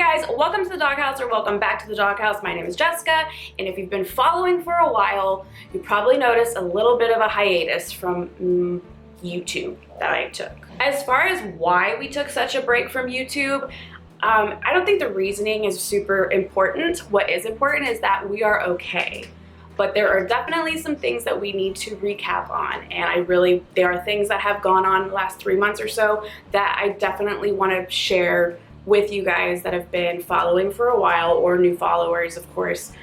guys, welcome to the Dawghouse, or welcome back to the Dawghouse. My name is Jessica, and if you've been following for a while, you probably noticed a little bit of a hiatus from YouTube that I took. As far as why we took such a break from YouTube, I don't think the reasoning is super important. What is important is that we are okay. But there are definitely some things that we need to recap on, and there are things that have gone on the last 3 months or so that I definitely want to share with you guys that have been following for a while, or new followers, of course,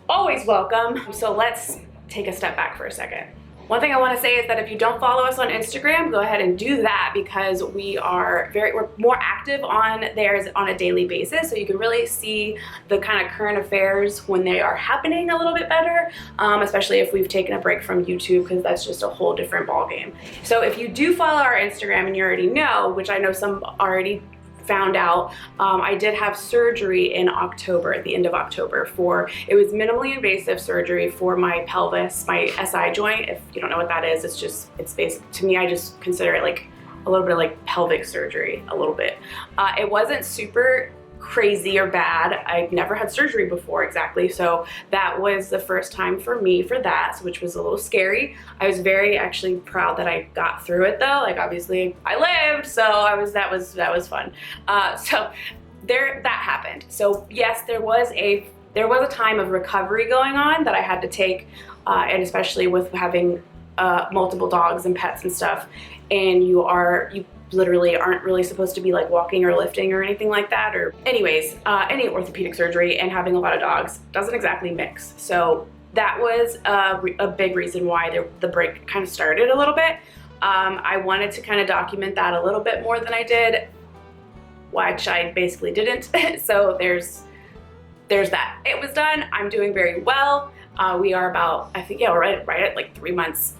always welcome. So let's take a step back for a second. One thing I want to say is that if you don't follow us on Instagram, go ahead and do that, because we're more active on there on a daily basis, so you can really see the kind of current affairs when they are happening a little bit better, especially if we've taken a break from YouTube, because that's just a whole different ballgame. So if you do follow our Instagram and you already know, which I know some already found out, I did have surgery in October, at the end of October, it was minimally invasive surgery for my pelvis, my SI joint. If you don't know what that is, it's basic to me. I just consider it like a little bit like pelvic surgery, a little bit. It wasn't super crazy or bad. I've never had surgery before, exactly, so that was the first time for me for that, which was a little scary. I was very actually proud that I got through it though. Like, obviously I lived, so that was fun. So that happened. So yes, there was a time of recovery going on that I had to take, and especially with having multiple dogs and pets and stuff, and you literally aren't really supposed to be like walking or lifting or anything like that, or anyways, any orthopedic surgery and having a lot of dogs doesn't exactly mix. So that was a big reason why the break kind of started a little bit. I wanted to kind of document that a little bit more than I did, which I basically didn't. So there's that. It was done. I'm doing very well. We are about, I think, yeah, we're right at like 3 months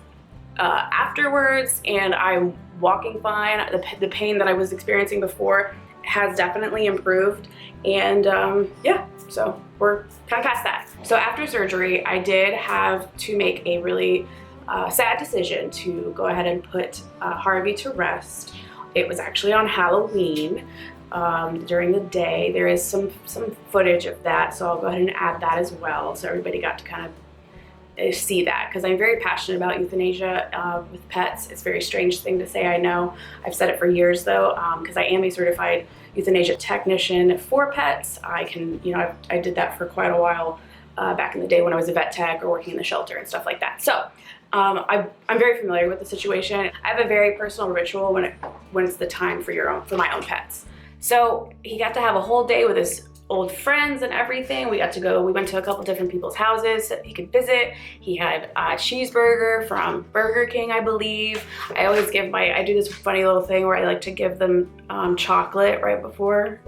afterwards, and I'm walking fine. The pain that I was experiencing before has definitely improved, and yeah, so we're kind of past that. So after surgery, I did have to make a really sad decision to go ahead and put Harvey to rest. It was actually on Halloween. During the day. There is some footage of that, so I'll go ahead and add that as well, so everybody got to kind of see that, because I'm very passionate about euthanasia with pets. It's a very strange thing to say, I know. I've said it for years though, because I am a certified euthanasia technician for pets. I did that for quite a while back in the day when I was a vet tech or working in the shelter and stuff like that. So I'm very familiar with the situation. I have a very personal ritual when it's the time for my own pets. So he got to have a whole day with his old friends and everything. We went to a couple different people's houses that he could visit. He had a cheeseburger from Burger King, I believe. I do this funny little thing where I like to give them chocolate right before,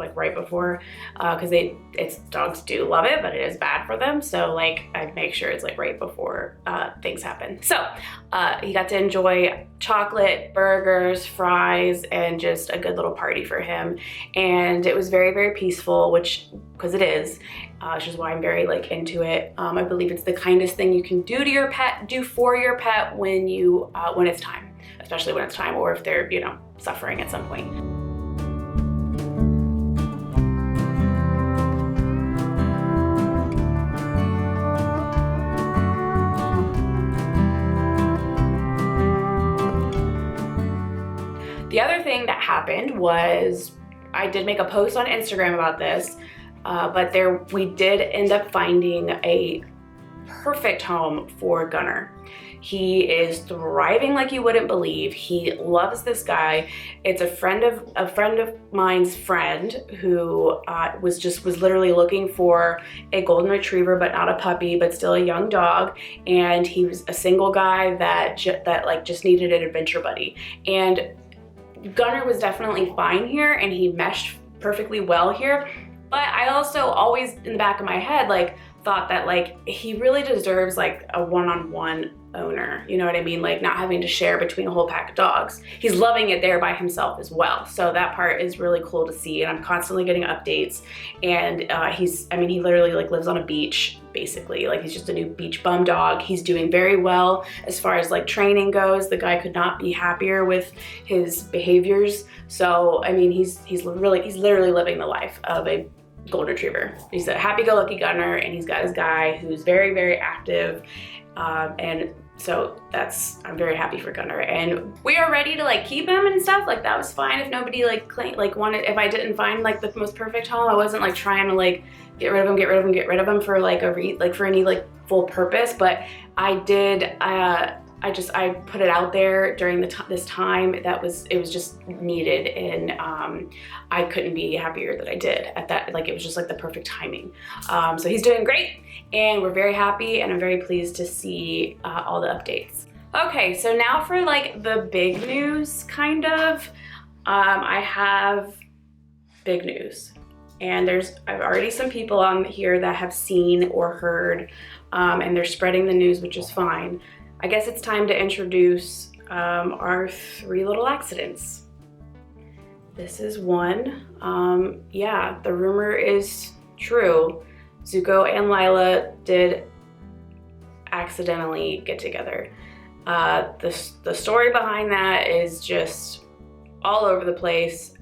because dogs do love it, but it is bad for them. So like, I make sure it's like right before things happen. So he got to enjoy chocolate, burgers, fries, and just a good little party for him. And it was very, very peaceful, because it is, which is why I'm very like into it. I believe it's the kindest thing you can do for your pet when it's time, especially when it's time, or if they're, suffering at some point. The other thing that happened was I did make a post on Instagram about this, but we did end up finding a perfect home for Gunner. He is thriving like you wouldn't believe. He loves this guy. It's a friend of mine's friend who was literally looking for a golden retriever, but not a puppy, but still a young dog. And he was a single guy that just needed an adventure buddy. And Gunner was definitely fine here, and he meshed perfectly well here. But I also always, in the back of my head, like thought that like he really deserves like a one-on-one owner, you know what I mean? Like not having to share between a whole pack of dogs. He's loving it there by himself as well. So that part is really cool to see, and I'm constantly getting updates. And he literally like lives on a beach, basically. Like he's just a new beach bum dog. He's doing very well as far as like training goes. The guy could not be happier with his behaviors. So I mean, he's literally living the life of a golden retriever. He's a happy-go-lucky gunner, and he's got his guy who's very, very active. And so I'm very happy for Gunner, and we are ready to like keep him and stuff. Like that was fine if nobody like wanted, if I didn't find like the most perfect home. I wasn't like trying to like get rid of him for like for any like full purpose, but I did, I put it out there during this time it was just needed, and I couldn't be happier that I did at that. Like it was just like the perfect timing. So he's doing great, and we're very happy, and I'm very pleased to see all the updates. Okay, so now for like the big news, kind of. I have big news, and I've already some people on here that have seen or heard, and they're spreading the news, which is fine. I guess it's time to introduce our 3 little accidents. This is one. Yeah, the rumor is true. Zuko and Lila did accidentally get together. The story behind that is just all over the place.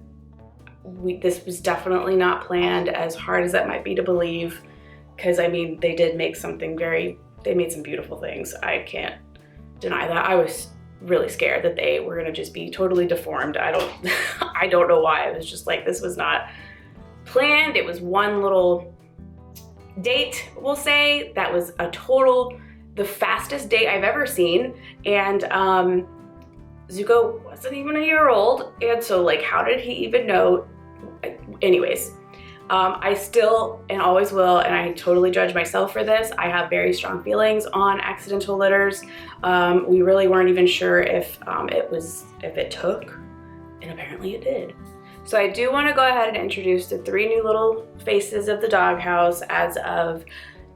This was definitely not planned, as hard as that might be to believe, because I mean, they did make they made some beautiful things. I can't deny that. I was really scared that they were gonna just be totally deformed. I don't know why. It was just like, this was not planned. It was one little date, we'll say, that was the fastest date I've ever seen. And Zuko wasn't even a year old. And so like, how did he even know? Anyways, I still and always will, and I totally judge myself for this. I have very strong feelings on accidental litters. We really weren't even sure if it took, and apparently it did. So I do want to go ahead and introduce the 3 new little faces of the Dawghouse as of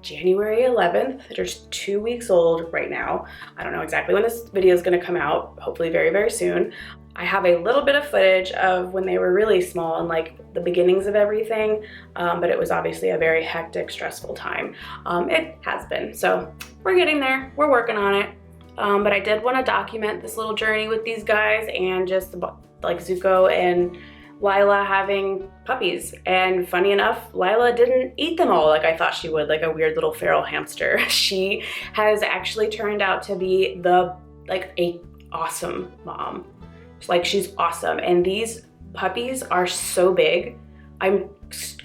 January 11th. They're just 2 weeks old right now. I don't know exactly when this video is going to come out, hopefully very, very soon. I have a little bit of footage of when they were really small and like the beginnings of everything, but it was obviously a very hectic, stressful time. It has been, so we're getting there, we're working on it. But I did want to document this little journey with these guys, and just like Zuko and Lila having puppies. And funny enough, Lila didn't eat them all like I thought she would, like a weird little feral hamster. She has actually turned out to be a awesome mom. Like, she's awesome. And these puppies are so big, I'm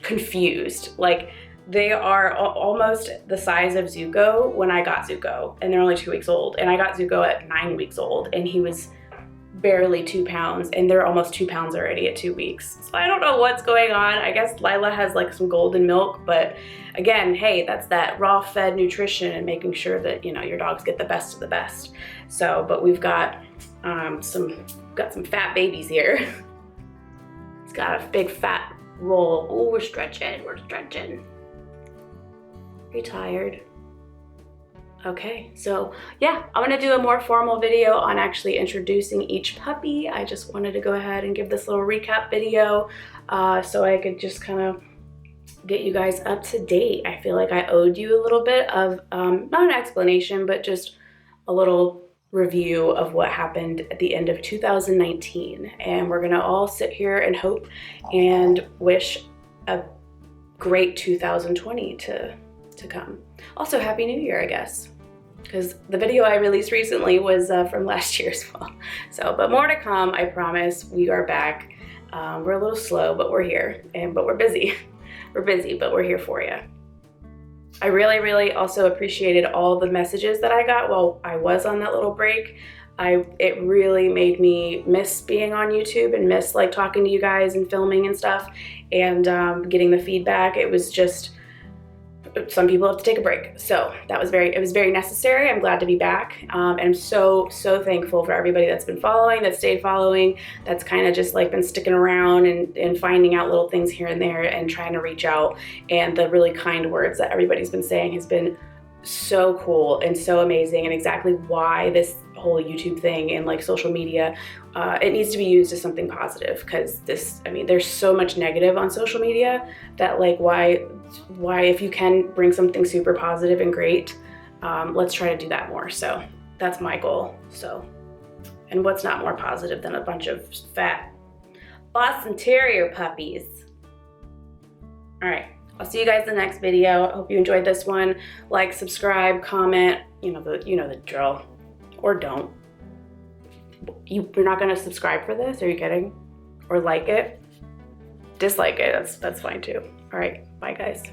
confused. Like, they are almost the size of Zuko when I got Zuko, and they're only 2 weeks old. And I got Zuko at 9 weeks old, and he was barely 2 pounds, and they're almost 2 pounds already at 2 weeks. So I don't know what's going on. I guess Lila has like some golden milk, but again, hey, that's that raw fed nutrition and making sure that, you know, your dogs get the best of the best. So, but we've got some fat babies here. It's got a big fat roll. Oh, we're stretching, we're stretching. Are you tired? Okay, so yeah, I'm gonna do a more formal video on actually introducing each puppy. I just wanted to go ahead and give this little recap video so I could just kind of get you guys up to date. I feel like I owed you a little bit of, not an explanation, but just a little review of what happened at the end of 2019. And we're gonna all sit here and hope and wish a great 2020 to come. Also, Happy New Year, I guess, because the video I released recently was from last year as well. So, but more to come, I promise. We are back. We're a little slow, but we're here, but we're busy. We're busy, but we're here for you. I really, really also appreciated all the messages that I got while I was on that little break. It really made me miss being on YouTube and miss like talking to you guys and filming and stuff, and getting the feedback. It was just, some people have to take a break. So that was it was very necessary. I'm glad to be back. And I'm so thankful for everybody that's been following, that stayed following, that's kind of just like been sticking around and finding out little things here and there and trying to reach out. And the really kind words that everybody's been saying has been so cool and so amazing, and exactly why this whole YouTube thing and like social media, it needs to be used as something positive. Because I mean, there's so much negative on social media that like, why if you can bring something super positive and great, let's try to do that more. So that's my goal. So, and what's not more positive than a bunch of fat Boston Terrier puppies? All right, I'll see you guys in the next video. I hope you enjoyed this one. Like, subscribe, comment, you know the drill, or don't. You're not gonna subscribe for this? Are you kidding? Or like it? Dislike it, that's fine too. All right, bye guys.